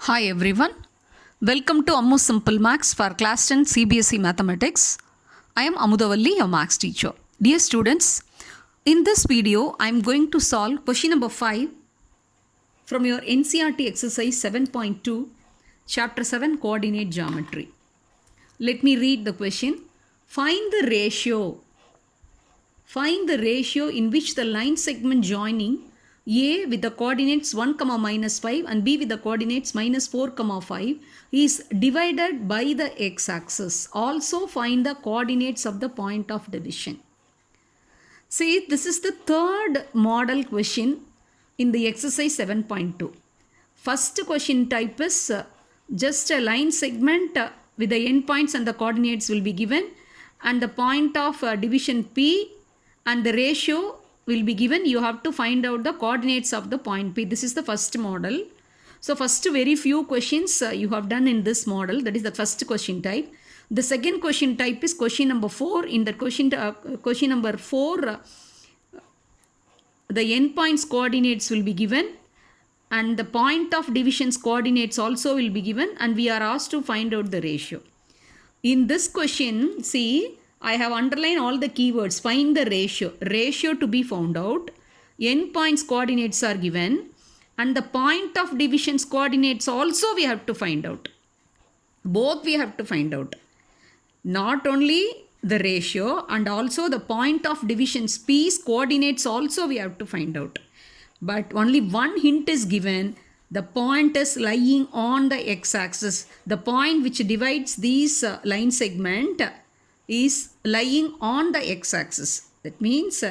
Hi everyone. Welcome to Ammu Simple Maths for Class 10 CBSE Mathematics. I am Amudavalli, your Maths teacher. Dear students, in this video I am going to solve question number 5 from your NCERT exercise 7.2, chapter 7 coordinate geometry. Let me read the question. Find the ratio in which the line segment joining A with the coordinates 1, minus 5 and B with the coordinates minus 4, 5 is divided by the x-axis. Also find the coordinates of the point of division. See, this is the third model question in the exercise 7.2. First question type is just a line segment with the endpoints and the coordinates will be given, and the point of division P and the ratio will be given. You have to find out the coordinates of the point P. This is the first model. So first very few questions you have done in this model. That is the first question type. The second question type is question number 4. In the question number 4, the endpoints coordinates will be given and the point of division's coordinates also will be given, and we are asked to find out the ratio. In this question, see, I have underlined all the keywords. Find the ratio to be found out. Endpoints coordinates are given and the point of division's coordinates also we have to find out. Both we have to find out. Not only the ratio and also the point of division's P's coordinates also we have to find out. But only one hint is given. The point is lying on the x-axis. The point which divides these line segment is lying on the x-axis. That means,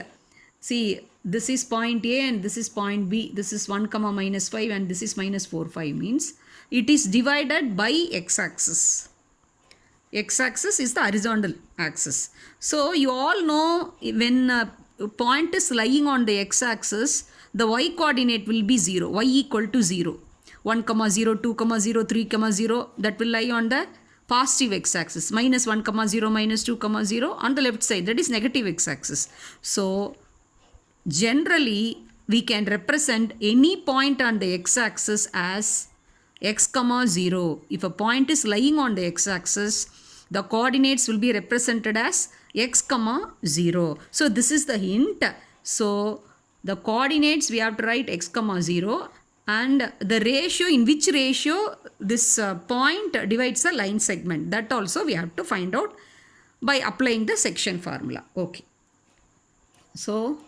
see, this is point A and this is point B. This is 1, minus 5 and this is minus 4, 5 means it is divided by x-axis. X-axis is the horizontal axis. So you all know when a point is lying on the x-axis, the y coordinate will be 0. Y equal to 0. 1, 0, 2, 0, 3, 0. That will lie on the positive x-axis. Minus 1, 0, minus 2, 0 on the left side. That is negative x-axis. So, generally, we can represent any point on the x-axis as x, 0. If a point is lying on the x-axis, the coordinates will be represented as x, 0. So, this is the hint. So, the coordinates we have to write x, 0. And the ratio, in which ratio this point divides a line segment, that also we have to find out by applying the section formula. Okay. So,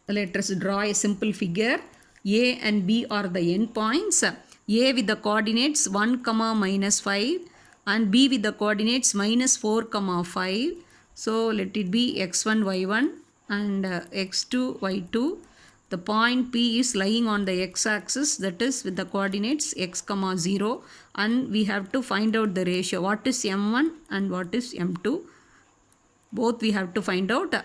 let us draw a simple figure. A and B are the endpoints. A with the coordinates 1, minus 5 and B with the coordinates minus 4, 5. So, let it be x1, y1 and x2, y2. The point P is lying on the x-axis, that is with the coordinates x, 0, and we have to find out the ratio. What is M1 and what is M2? Both we have to find out.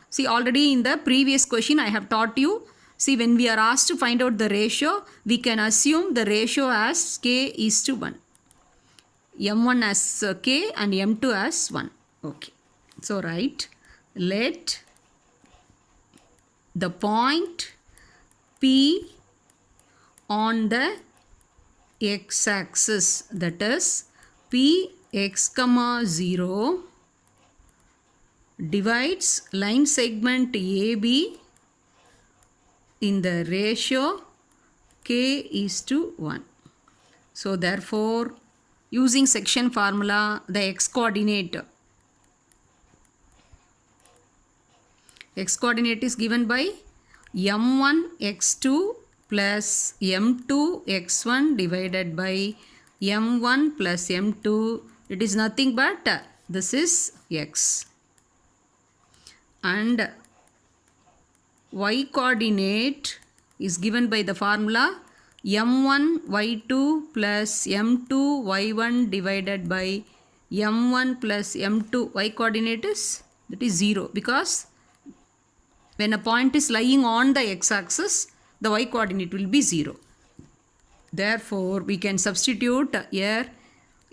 See, already in the previous question I have taught you. See, when we are asked to find out the ratio, we can assume the ratio as k is to 1. M1 as k and M2 as 1. Okay. So, right. Let the point P on the x-axis, that is P x, 0 divides line segment AB in the ratio k is to 1. So, therefore, using section formula, the x coordinate is given by m1 x2 plus m2 x1 divided by m1 plus m2. It is nothing but this is x. And y coordinate is given by the formula m1 y2 plus m2 y1 divided by m1 plus m2. Y coordinate is, that is 0, because when a point is lying on the x-axis, the y coordinate will be 0. Therefore, we can substitute here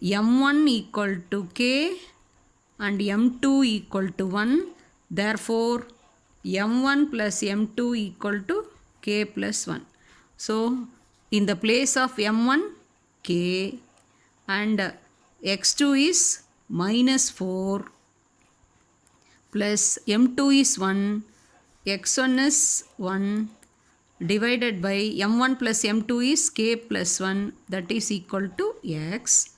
m1 equal to k and m2 equal to 1. Therefore, m1 plus m2 equal to k plus 1. So, in the place of m1, k, and x2 is minus 4 plus m2 is 1, x1 is 1 divided by m1 plus m2 is k plus 1, that is equal to x.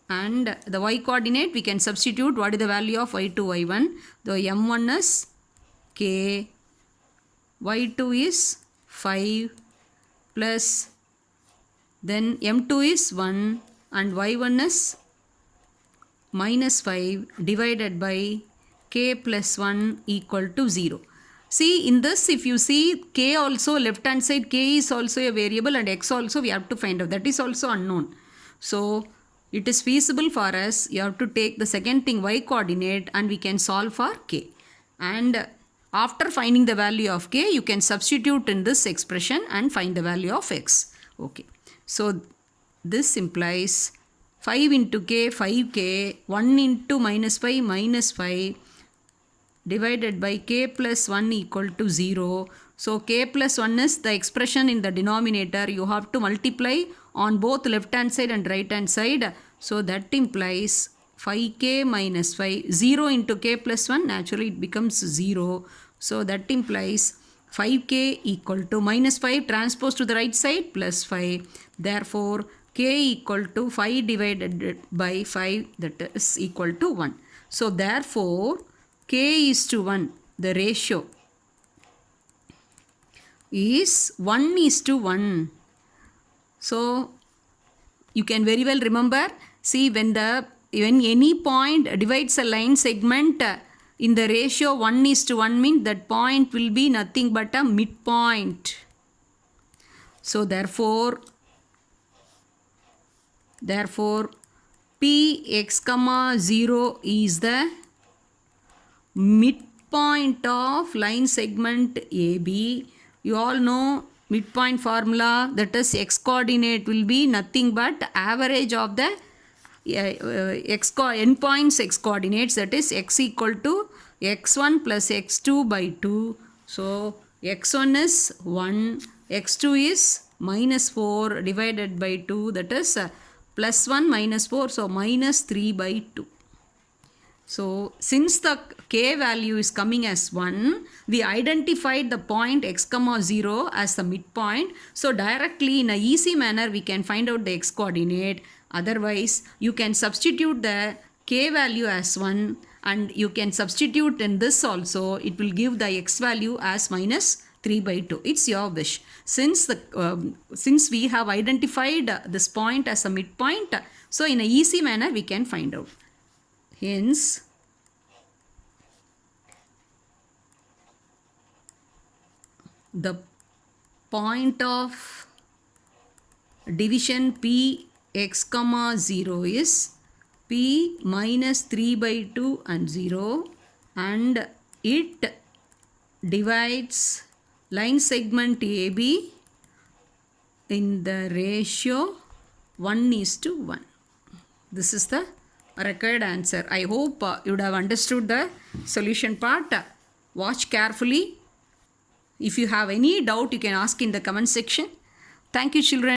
And the y coordinate we can substitute what is the value of y2, y1. The m1 is k, y2 is 5 plus then m2 is 1 and y1 is minus 5 divided by k plus 1 equal to 0. See, in this if you see k also, left hand side k is also a variable and x also we have to find out, that is also unknown. So it is feasible for us, you have to take the second thing y coordinate and we can solve for k. And after finding the value of k, you can substitute in this expression and find the value of x. Okay. So this implies 5 into k, 5k, 1 into minus 5 divided by k plus 1 equal to 0. So k plus 1 is the expression in the denominator. You have to multiply on both left hand side and right hand side. So that implies 5k minus 5. 0 into k plus 1, naturally it becomes 0. So that implies 5k equal to minus 5 transpose to the right side plus 5. Therefore, k equal to 5 divided by 5, that is equal to 1. So therefore, k is to 1. The ratio is 1 is to 1. So you can very well remember, see when any point divides a line segment in the ratio 1 is to 1 means that point will be nothing but a midpoint. So therefore Px, 0 is the midpoint of line segment AB. You all know midpoint formula, that is x coordinate will be nothing but average of the endpoints x coordinates, that is x equal to x1 plus x2 by 2. So x1 is 1, x2 is minus 4 divided by 2, that is plus 1 minus 4, so minus 3 by 2. So since the k value is coming as 1, we identified the point x, 0 as the midpoint. So directly in a easy manner we can find out the x coordinate. Otherwise you can substitute the k value as 1 and you can substitute in this also. It will give the x value as minus 3 by 2. It's your wish. Since we have identified this point as a midpoint, so in a easy manner we can find out. Hence, the point of division P x, 0 is P minus 3 by 2 and 0, and it divides line segment AB in the ratio 1 is to 1. This is the required answer. I hope you would have understood the solution part. Watch carefully. If you have any doubt, you can ask in the comment section. Thank you, children.